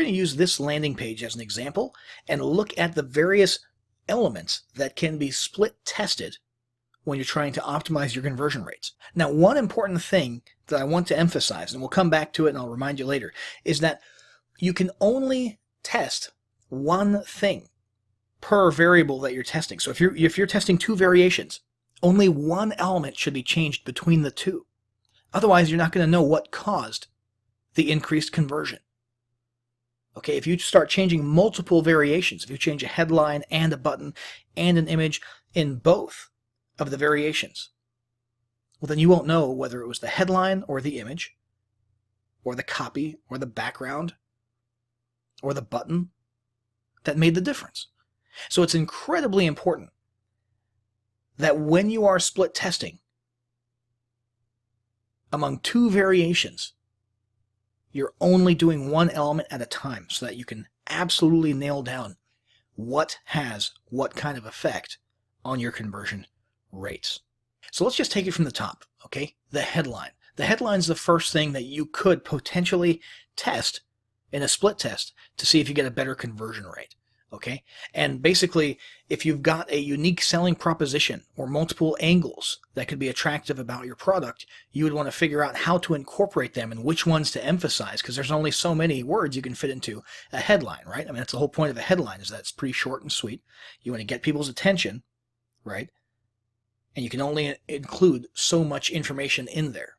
going to use this landing page as an example and look at the various elements that can be split tested when you're trying to optimize your conversion rates. Now, one important thing that I want to emphasize, and we'll come back to it and I'll remind you later, is that you can only test one thing per variable that you're testing. So if you're testing two variations, only one element should be changed between the two. Otherwise, you're not going to know what caused the increased conversion. Okay, if you start changing multiple variations, if you change a headline and a button and an image in both of the variations, well, then you won't know whether it was the headline or the image or the copy or the background or the button that made the difference. So it's incredibly important that when you are split testing among two variations, you're only doing one element at a time so that you can absolutely nail down what has what kind of effect on your conversion rates. So let's just take it from the top, okay? The headline. The headline is the first thing that you could potentially test in a split test to see if you get a better conversion rate. Okay, and basically, if you've got a unique selling proposition or multiple angles that could be attractive about your product, you would want to figure out how to incorporate them and which ones to emphasize, because there's only so many words you can fit into a headline, right? I mean, that's the whole point of a headline, is that it's pretty short and sweet. You want to get people's attention, right? And you can only include so much information in there.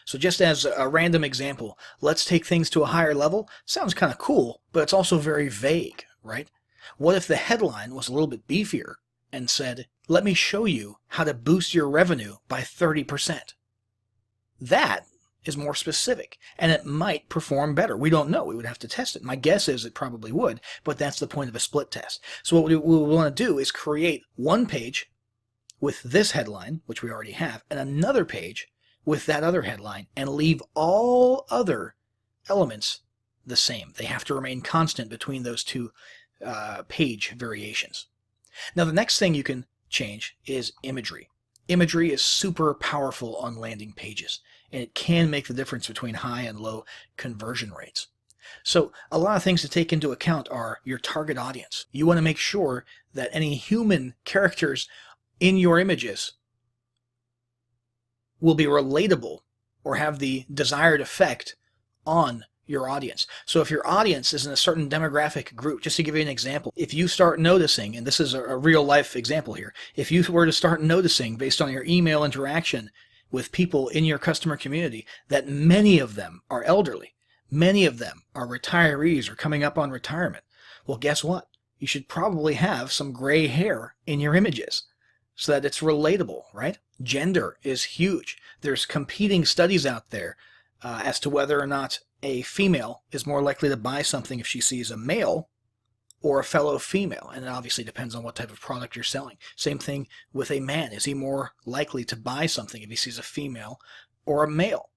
So just as a random example, let's take things to a higher level. Sounds kind of cool, but it's also very vague, right? What if the headline was a little bit beefier and said, let me show you how to boost your revenue by 30%? That is more specific, and it might perform better. We don't know. We would have to test it. My guess is it probably would, but that's the point of a split test. So what we want to do is create one page with this headline, which we already have, and another page with that other headline, and leave all other elements the same. They have to remain constant between those two page variations. Now, the next thing you can change is imagery. Imagery is super powerful on landing pages, and it can make the difference between high and low conversion rates. So a lot of things to take into account are your target audience. You want to make sure that any human characters in your images will be relatable or have the desired effect on your audience. So if your audience is in a certain demographic group, just to give you an example, if you start noticing, and this is a real life example here, if you were to start noticing based on your email interaction with people in your customer community that many of them are elderly, many of them are retirees or coming up on retirement, well, guess what? You should probably have some gray hair in your images so that it's relatable, right? Gender is huge. There's competing studies out there as to whether or not a female is more likely to buy something if she sees a male or a fellow female. And it obviously depends on what type of product you're selling. Same thing with a man. Is he more likely to buy something if he sees a female or a male?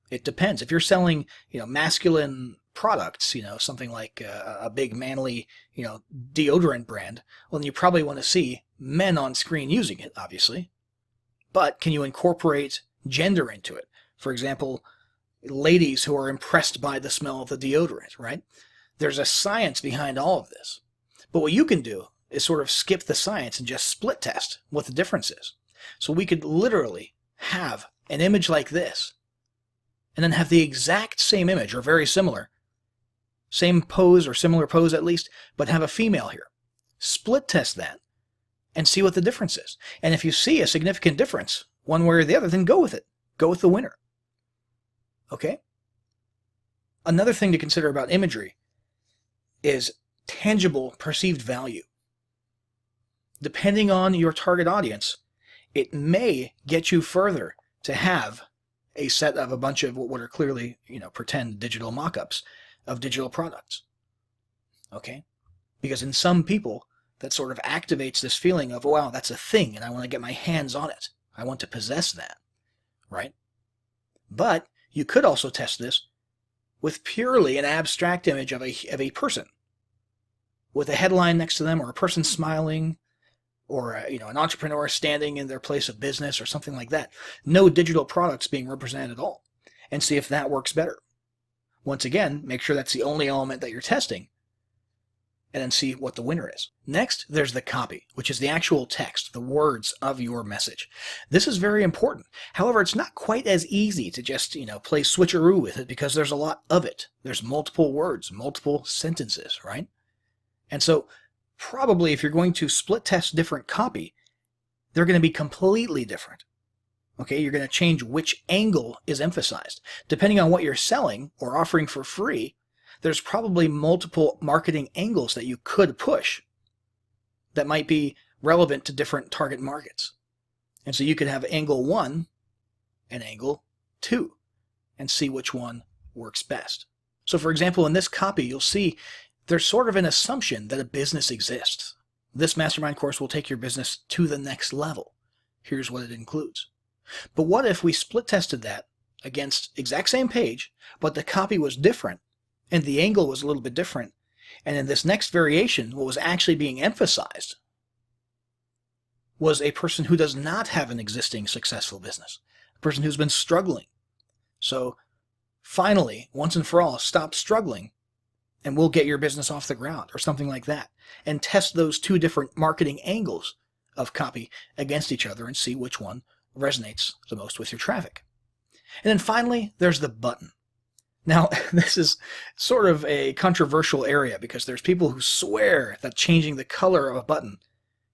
It depends. If you're selling, masculine products, something like a big manly, deodorant brand, well, then you probably want to see men on screen using it, obviously. But can you incorporate gender into it? For example, ladies who are impressed by the smell of the deodorant, right? There's a science behind all of this. But what you can do is sort of skip the science and just split test what the difference is. So we could literally have an image like this, and then have the exact same image, or very similar, same pose or similar pose at least, but have a female here. Split test that and see what the difference is. And if you see a significant difference, one way or the other, then go with it. Go with the winner. Okay? Another thing to consider about imagery is tangible perceived value. Depending on your target audience, it may get you further to have a set of a bunch of what are clearly, pretend digital mock-ups of digital products. Okay? Because in some people, that sort of activates this feeling of, wow, that's a thing, and I want to get my hands on it. I want to possess that, right? But you could also test this with purely an abstract image of a person, with a headline next to them, or a person smiling, or an entrepreneur standing in their place of business, or something like that. No digital products being represented at all, and see if that works better. Once again, make sure that's the only element that you're testing, and then see what the winner is. Next, there's the copy, which is the actual text, the words of your message. This is very important. However, it's not quite as easy to just, play switcheroo with it because there's a lot of it. There's multiple words, multiple sentences, right? And so probably if you're going to split test different copy, they're going to be completely different. Okay, you're going to change which angle is emphasized. Depending on what you're selling or offering for free, there's probably multiple marketing angles that you could push that might be relevant to different target markets. And so you could have angle 1 and angle 2 and see which one works best. So for example, in this copy, you'll see there's sort of an assumption that a business exists. This mastermind course will take your business to the next level. Here's what it includes. But what if we split tested that against exact same page, but the copy was different and the angle was a little bit different, and in this next variation, what was actually being emphasized was a person who does not have an existing successful business, a person who's been struggling. So finally, once and for all, stop struggling and we'll get your business off the ground, or something like that, and test those two different marketing angles of copy against each other and see which one resonates the most with your traffic. And then finally, there's the button. Now, this is sort of a controversial area because there's people who swear that changing the color of a button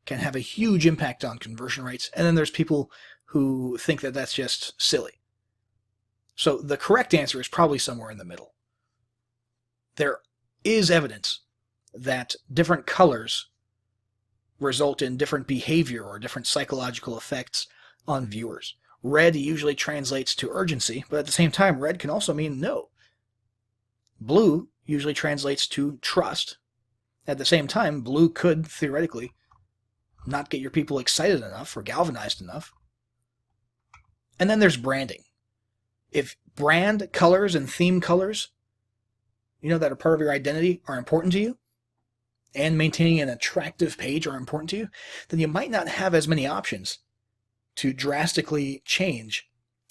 can have a huge impact on conversion rates, and then there's people who think that that's just silly. So the correct answer is probably somewhere in the middle. There is evidence that different colors result in different behavior or different psychological effects on viewers. Red usually translates to urgency, but at the same time, red can also mean no. Blue usually translates to trust. At the same time, blue could theoretically not get your people excited enough or galvanized enough. And then there's branding. If brand colors and theme colors, that are part of your identity, are important to you, and maintaining an attractive page are important to you, then you might not have as many options to drastically change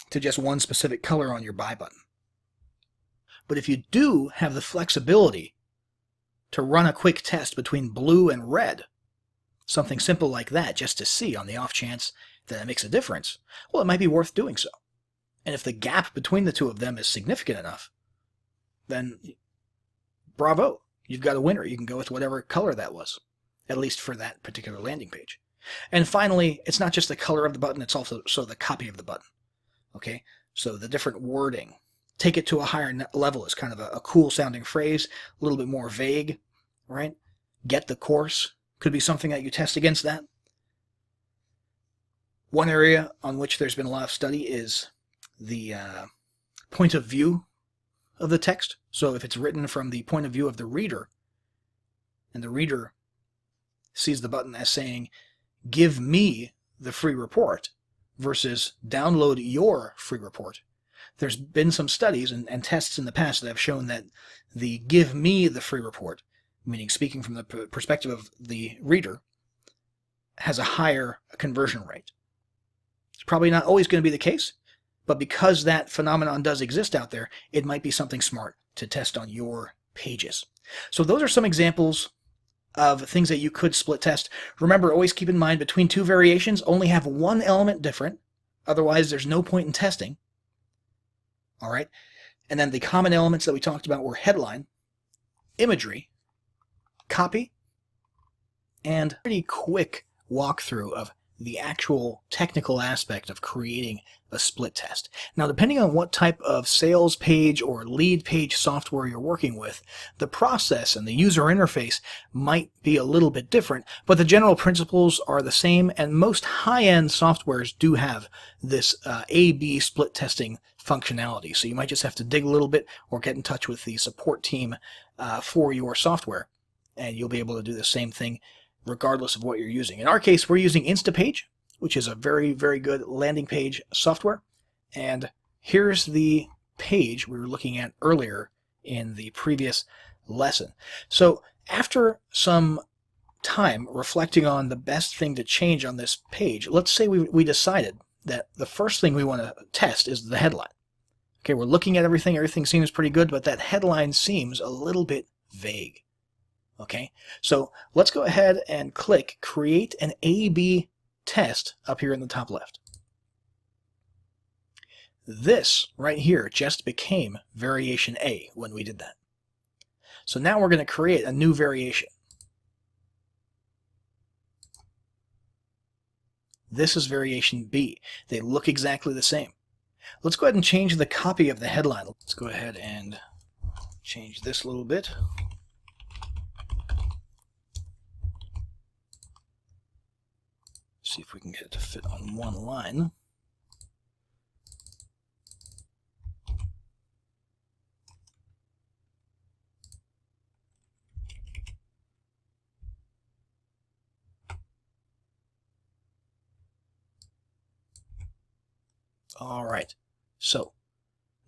to just one specific color on your buy button. But if you do have the flexibility to run a quick test between blue and red, something simple like that, just to see on the off chance that it makes a difference, well, it might be worth doing so. And if the gap between the two of them is significant enough, then bravo, you've got a winner. You can go with whatever color that was, at least for that particular landing page. And finally, it's not just the color of the button, it's also the copy of the button. Okay, so the different wording. Take it to a higher level is kind of a cool sounding phrase, a little bit more vague, right? Get the course could be something that you test against that. One area on which there's been a lot of study is the point of view of the text. So if it's written from the point of view of the reader, and the reader sees the button as saying, give me the free report versus download your free report, there's been some studies and tests in the past that have shown that the give me the free report, meaning speaking from the perspective of the reader, has a higher conversion rate. It's probably not always going to be the case, but because that phenomenon does exist out there, it might be something smart to test on your pages. So those are some examples of things that you could split test. Remember, always keep in mind between two variations, only have one element different. Otherwise, there's no point in testing. All right. And then the common elements that we talked about were headline, imagery, copy, and a pretty quick walkthrough of the actual technical aspect of creating a split test. Now, depending on what type of sales page or lead page software you're working with, the process and the user interface might be a little bit different, but the general principles are the same, and most high-end softwares do have this A/B split testing functionality. So you might just have to dig a little bit or get in touch with the support team for your software, and you'll be able to do the same thing regardless of what you're using. In our case, we're using Instapage, which is a very, very good landing page software. And here's the page we were looking at earlier in the previous lesson. So after some time reflecting on the best thing to change on this page, let's say we decided that the first thing we want to test is the headline. Okay, we're looking at everything. Everything seems pretty good, but that headline seems a little bit vague. Okay, so let's go ahead and click Create an A/B Test up here in the top left. This right here just became variation A when we did that. So now we're going to create a new variation. This is variation B. They look exactly the same. Let's go ahead and change the copy of the headline. Let's go ahead and change this a little bit. See if we can get it to fit on one line. All right, so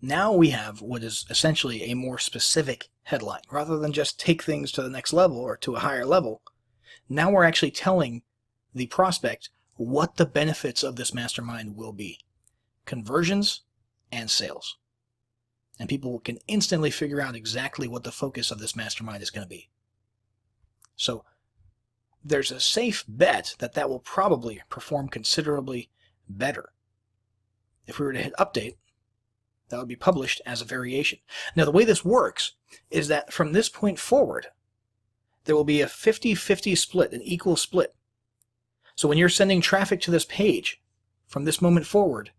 now we have what is essentially a more specific headline. Rather than just take things to the next level or to a higher level, now we're actually telling the prospect what the benefits of this mastermind will be. Conversions and sales. And people can instantly figure out exactly what the focus of this mastermind is going to be. So there's a safe bet that that will probably perform considerably better. If we were to hit update, that would be published as a variation. Now, the way this works is that from this point forward, there will be a 50-50 split, an equal split. So when you're sending traffic to this page, from this moment forward,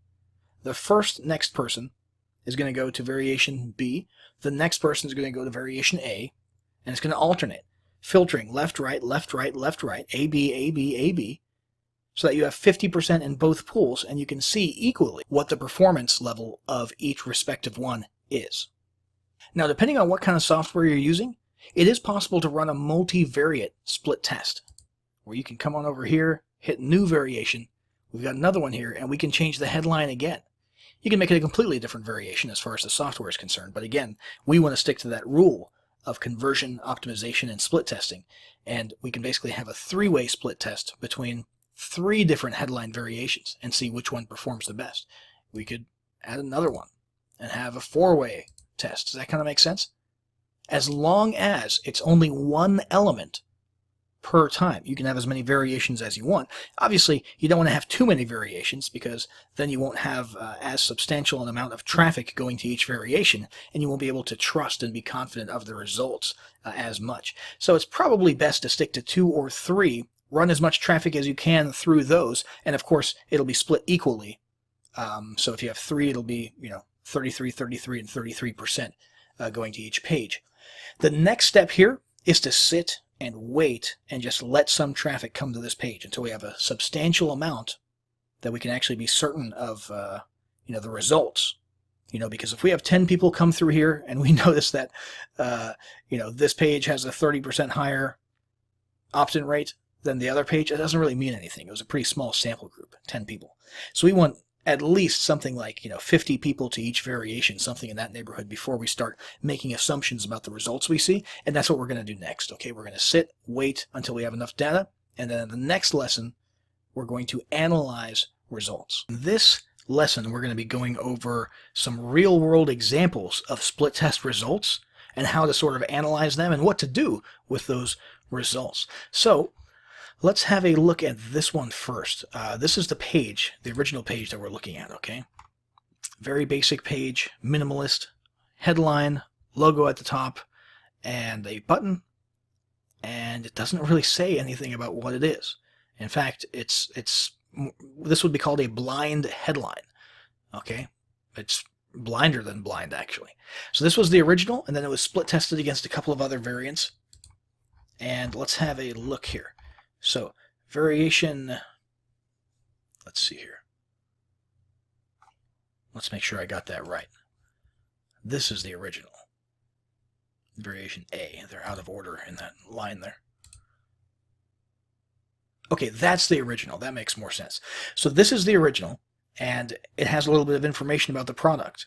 the first next person is going to go to variation B, the next person is going to go to variation A, and it's going to alternate, filtering left, right, left, right, left, right, A, B, A, B, A, B, so that you have 50% in both pools, and you can see equally what the performance level of each respective one is. Now, depending on what kind of software you're using, it is possible to run a multivariate split test, where you can come on over here, hit new variation, we've got another one here, and we can change the headline again. You can make it a completely different variation as far as the software is concerned, but again, we want to stick to that rule of conversion, optimization, and split testing, and we can basically have a three-way split test between 3 different headline variations and see which one performs the best. We could add another one and have a 4-way test. Does that kind of make sense? As long as it's only one element per time, you can have as many variations as you want. Obviously, you don't want to have too many variations because then you won't have as substantial an amount of traffic going to each variation, and you won't be able to trust and be confident of the results as much. So it's probably best to stick to 2 or 3. Run as much traffic as you can through those, and of course it'll be split equally. So if you have 3, it'll be 33, 33, and 33% going to each page. The next step here is to sit and wait and just let some traffic come to this page until we have a substantial amount that we can actually be certain of the results. Because if we have 10 people come through here and we notice that this page has a 30% higher opt-in rate than the other page, it doesn't really mean anything. It was a pretty small sample group, 10 people. So we want at least something like 50 people to each variation, something in that neighborhood, before we start making assumptions about the results we see. And that's what we're going to do next. Okay, we're going to sit, wait until we have enough data, and then in the next lesson, we're going to analyze results. In this lesson, we're going to be going over some real-world examples of split test results and how to sort of analyze them and what to do with those results. So let's have a look at this one first. This is the page, the original page that we're looking at, okay? Very basic page, minimalist, headline, logo at the top, and a button, and it doesn't really say anything about what it is. In fact, this would be called a blind headline, okay? It's blinder than blind, actually. So this was the original, and then it was split tested against a couple of other variants. And let's have a look here. So, variation, let's see here. Let's make sure I got that right. This is the original. Variation A. They're out of order in that line there. Okay, that's the original. That makes more sense. So this is the original, and it has a little bit of information about the product.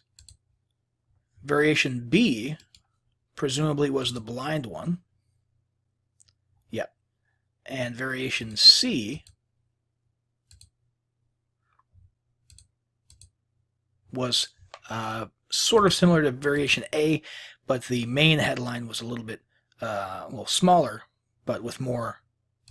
Variation B presumably was the blind one. Yep. And variation C was sort of similar to variation A, but the main headline was a little bit, well, smaller, but with more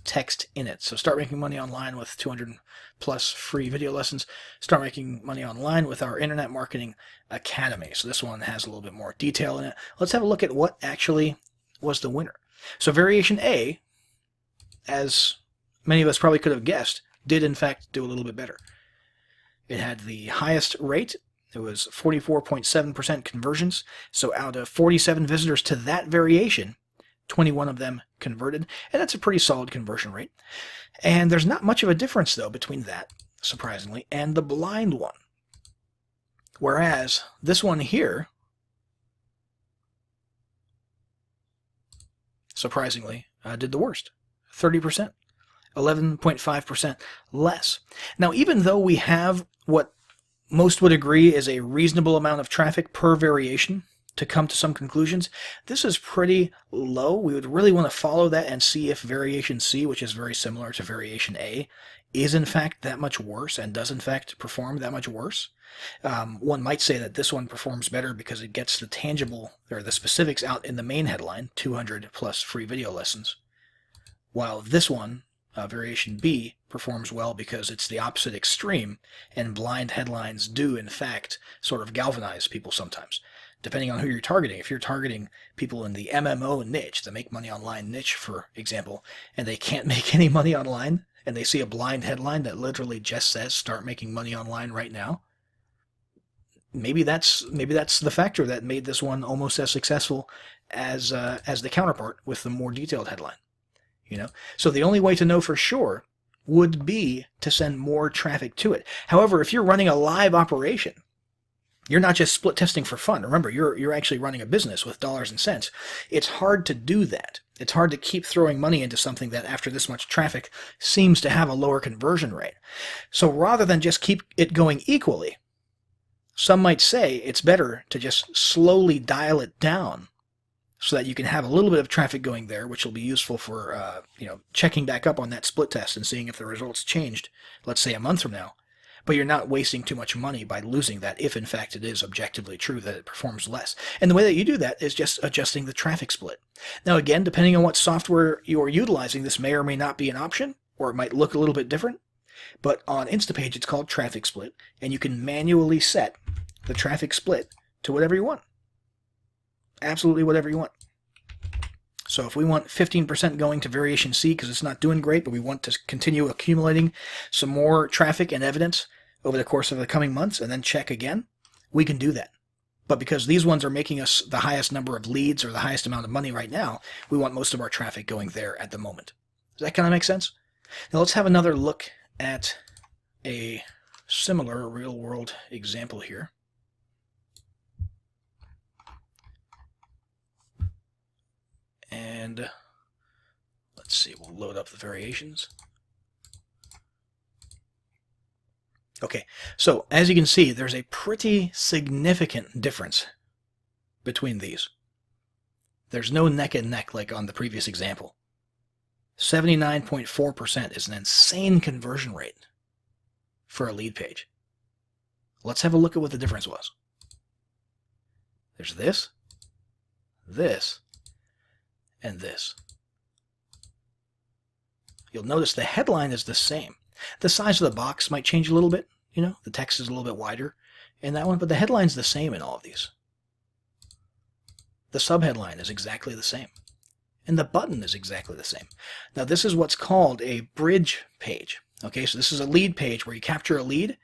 text in it. So start making money online with 200 plus free video lessons. Start making money online with our Internet Marketing Academy. So this one has a little bit more detail in it. Let's have a look at what actually was the winner. So variation A, as many of us probably could have guessed, did in fact do a little bit better. It had the highest rate. It was 44.7% conversions. So out of 47 visitors to that variation, 21 of them converted, and that's a pretty solid conversion rate. And there's not much of a difference, though, between that, surprisingly, and the blind one. Whereas this one here, surprisingly, did the worst, 30%, 11.5% less. Now, even though we have what most would agree is a reasonable amount of traffic per variation to come to some conclusions, this is pretty low. We would really want to follow that and see if variation C, which is very similar to variation A, is in fact that much worse and does in fact perform that much worse. One might say that this one performs better because it gets the tangible or the specifics out in the main headline, 200 plus free video lessons, while this one, variation B, performs well because it's the opposite extreme, and blind headlines do in fact sort of galvanize people sometimes, depending on who you're targeting. If you're targeting people in the MMO niche, the make money online niche, for example, and they can't make any money online, and they see a blind headline that literally just says start making money online right now, maybe that's the factor that made this one almost as successful as the counterpart with the more detailed headline. So the only way to know for sure would be to send more traffic to it. However, if you're running a live operation, you're not just split testing for fun. Remember, you're actually running a business with dollars and cents. It's hard to do that. It's hard to keep throwing money into something that after this much traffic seems to have a lower conversion rate. So rather than just keep it going equally, some might say it's better to just slowly dial it down so that you can have a little bit of traffic going there, which will be useful for checking back up on that split test and seeing if the results changed, let's say a month from now. But you're not wasting too much money by losing that if, in fact, it is objectively true that it performs less. And the way that you do that is just adjusting the traffic split. Now, again, depending on what software you're utilizing, this may or may not be an option, or it might look a little bit different. But on Instapage, it's called traffic split, and you can manually set the traffic split to whatever you want. Absolutely whatever you want. So if we want 15% going to variation C because it's not doing great, but we want to continue accumulating some more traffic and evidence over the course of the coming months and then check again, we can do that. But because these ones are making us the highest number of leads or the highest amount of money right now, we want most of our traffic going there at the moment. Does that kind of make sense? Now let's have another look at a similar real-world example here. And let's see, we'll load up the variations. Okay, so as you can see, there's a pretty significant difference between these. There's no neck and neck like on the previous example. 79.4% is an insane conversion rate for a lead page. Let's have a look at what the difference was. There's this, and this. You'll notice the headline is the same. The size of the box might change a little bit, the text is a little bit wider in that one, but the headline's the same in all of these. The subheadline is exactly the same, and the button is exactly the same. Now this is what's called a bridge page. Okay, so this is a lead page where you capture a lead,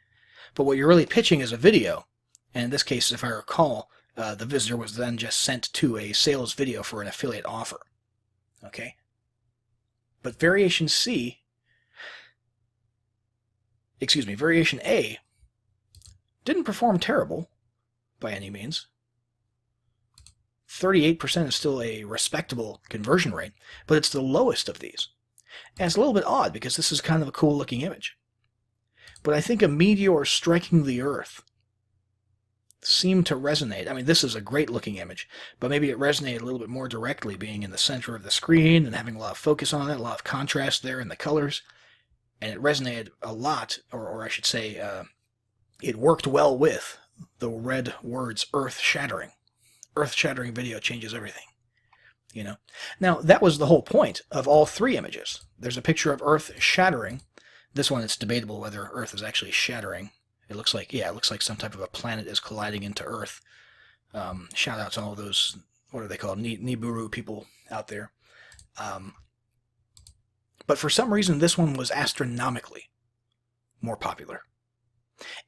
but what you're really pitching is a video, and in this case, if I recall, the visitor was then just sent to a sales video for an affiliate offer. Okay? But variation A didn't perform terrible by any means. 38% is still a respectable conversion rate, but it's the lowest of these. And it's a little bit odd because this is kind of a cool looking image. But I think a meteor striking the earth seemed to resonate. I mean, this is a great looking image, but maybe it resonated a little bit more directly being in the center of the screen and having a lot of focus on it, a lot of contrast there in the colors. And it resonated a lot, or I should say, it worked well with the red words earth shattering. Earth shattering video changes everything. You know? Now, that was the whole point of all three images. There's a picture of earth shattering. This one, it's debatable whether earth is actually shattering. It looks like, yeah, it looks like some type of a planet is colliding into earth. Shout out to all those, what are they called, Nibiru people out there. But for some reason, this one was astronomically more popular.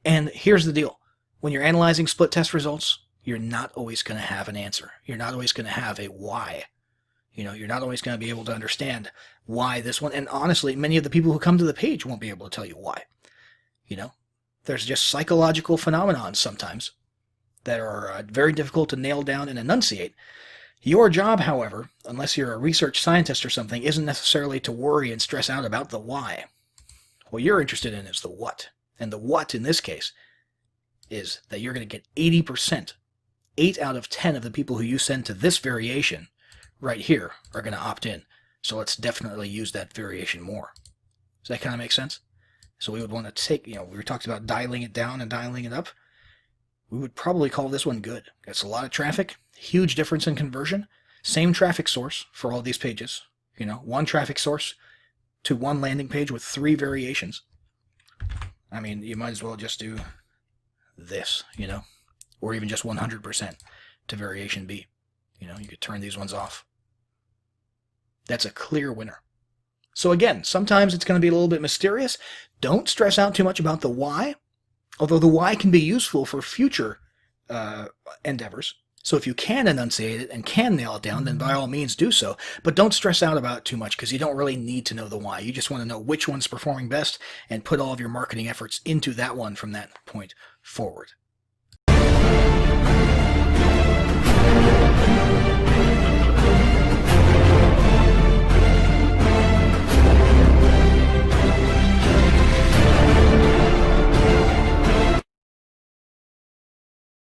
And here's the deal. When you're analyzing split test results, you're not always going to have an answer. You're not always going to have a why. You know, you're not always going to be able to understand why this one. And honestly, many of the people who come to the page won't be able to tell you why. You know, there's just psychological phenomena sometimes that are very difficult to nail down and enunciate. Your job, however, unless you're a research scientist or something, isn't necessarily to worry and stress out about the why. What you're interested in is the what. And the what in this case is that you're going to get 80%. 8 out of 10 of the people who you send to this variation right here are going to opt in. So let's definitely use that variation more. Does that kind of make sense? So we would want to take, you know, we were talking about dialing it down and dialing it up. We would probably call this one good. It's a lot of traffic, huge difference in conversion, same traffic source for all these pages. You know, one traffic source to one landing page with 3 variations. I mean, you might as well just do this, you know, or even just 100% to variation B. You know, you could turn these ones off. That's a clear winner. So again, sometimes it's going to be a little bit mysterious. Don't stress out too much about the why, although the why can be useful for future endeavors. So if you can enunciate it and can nail it down, then by all means do so. But don't stress out about it too much because you don't really need to know the why. You just want to know which one's performing best and put all of your marketing efforts into that one from that point forward.